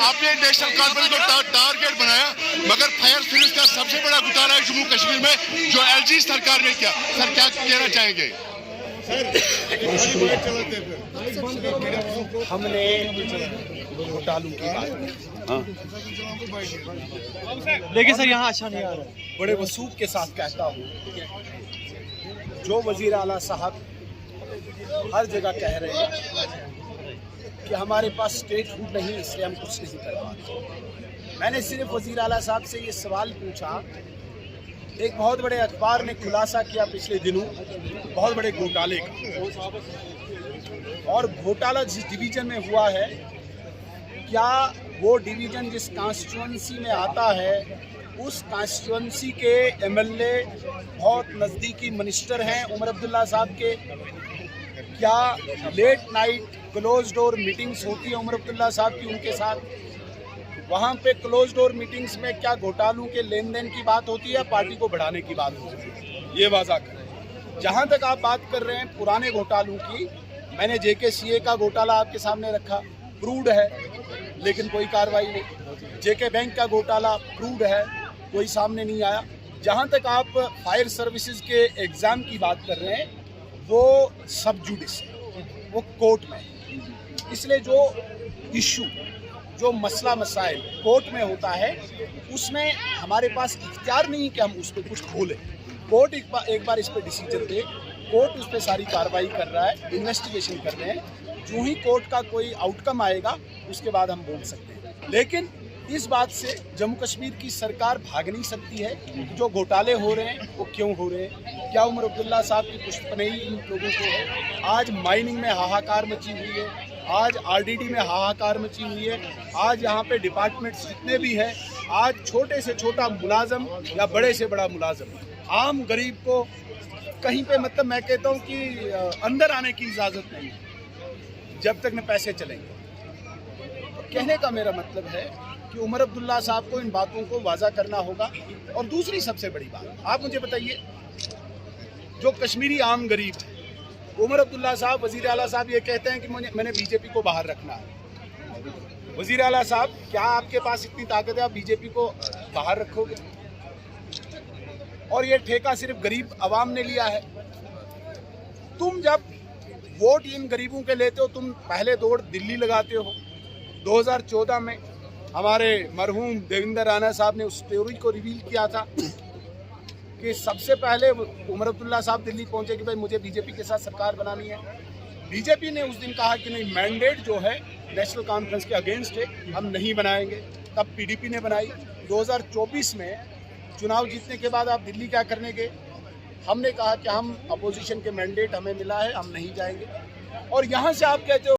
आपने national conference को target बनाया, मगर फायर सर्विस का सबसे बड़ा घोटाला है जम्मू कश्मीर में जो एलजी सरकार ने किया। सर क्या कहना चाहेंगे? हमने घोटालों की बात लेकिन सर यहाँ अच्छा नहीं आ रहा। बड़े वसूख के साथ कहता हूँ, जो वजीर आला साहब हर जगह कह रहे हैं कि हमारे पास स्टेट हुड नहीं, इसलिए हम कुछ नहीं कर पाते। मैंने सिर्फ वजीर आला साहब से ये सवाल पूछा, एक बहुत बड़े अखबार ने खुलासा किया पिछले दिनों बहुत बड़े घोटाले का, और घोटाला जिस डिवीजन में हुआ है, क्या वो डिवीजन जिस कॉन्स्टिट्यूंसी में आता है उस कॉन्स्टिट्यूंसी के एमएलए बहुत नज़दीकी मिनिस्टर हैं उमर अब्दुल्ला साहब के? क्या late night close door meetings होती है उमर अब्दुल्ला साहब की उनके साथ? वहाँ पे क्लोज डोर मीटिंग्स में क्या घोटालों के लेन देन की बात होती है, पार्टी को बढ़ाने की बात होती है? ये वाज़ा करें। जहाँ तक आप बात कर रहे हैं पुराने घोटालों की, मैंने जेके का घोटाला आपके सामने रखा, प्रूव्ड है लेकिन कोई कार्रवाई नहीं। जेके बैंक का घोटाला प्रूव्ड है, कोई सामने नहीं आया। जहाँ तक आप फायर सर्विसेज के एग्ज़ाम की बात कर रहे हैं, वो सब जुडिस, वो कोर्ट में, इसलिए जो इशू, जो मसला मसाइल कोर्ट में होता है उसमें हमारे पास इख्तियार नहीं कि हम उस पर कुछ खोलें। कोर्ट एक बार इस पर डिसीजन दे, कोर्ट उस पर सारी कार्रवाई कर रहा है, इन्वेस्टिगेशन कर रहे हैं। जो ही कोर्ट का कोई आउटकम आएगा उसके बाद हम बोल सकते हैं। लेकिन इस बात से जम्मू कश्मीर की सरकार भाग नहीं सकती है। जो घोटाले हो रहे हैं वो क्यों हो रहे हैं? क्या उमर अब्दुल्ला साहब की पुश्तपनही इन लोगों को है? आज माइनिंग में हाहाकार मची हुई है, आज आरडीडी में हाहाकार मची हुई है, आज यहाँ पे डिपार्टमेंट्स जितने भी हैं, आज छोटे से छोटा मुलाजम या बड़े से बड़ा मुलाजम, आम गरीब को कहीं पे, मतलब मैं कहता हूँ कि अंदर आने की इजाज़त नहीं है जब तक न पैसे चलेंगे। तो कहने का मेरा मतलब है कि उमर अब्दुल्ला साहब को इन बातों को वाज़ा करना होगा। और दूसरी सबसे बड़ी बात, आप मुझे बताइए, जो कश्मीरी आम गरीब है, उमर अब्दुल्ला साहब, वज़ीर आला साहब ये कहते हैं कि मैंने बीजेपी को बाहर रखना है। वज़ीर आला साहब, क्या आपके पास इतनी ताकत है आप बीजेपी को बाहर रखोगे? और ये ठेका सिर्फ गरीब आवाम ने लिया है। तुम जब वोट इन गरीबों के लेते हो, तुम पहले दौड़ दिल्ली लगाते हो। 2014 में हमारे मरहूम देवेंद्र राणा साहब ने उस थ्योरी को रिवील किया था कि सबसे पहले उमर अब्दुल्ला साहब दिल्ली पहुंचे कि भाई मुझे बीजेपी के साथ सरकार बनानी है। बीजेपी ने उस दिन कहा कि नहीं, मैंडेट जो है नेशनल कॉन्फ्रेंस के अगेंस्ट है, हम नहीं बनाएंगे। तब पीडीपी ने बनाई। 2024 में चुनाव जीतने के बाद आप दिल्ली क्या करने गए? हमने कहा कि हम अपोजिशन के मैंडेट हमें मिला है, हम नहीं जाएंगे। और यहाँ से आप कहते हो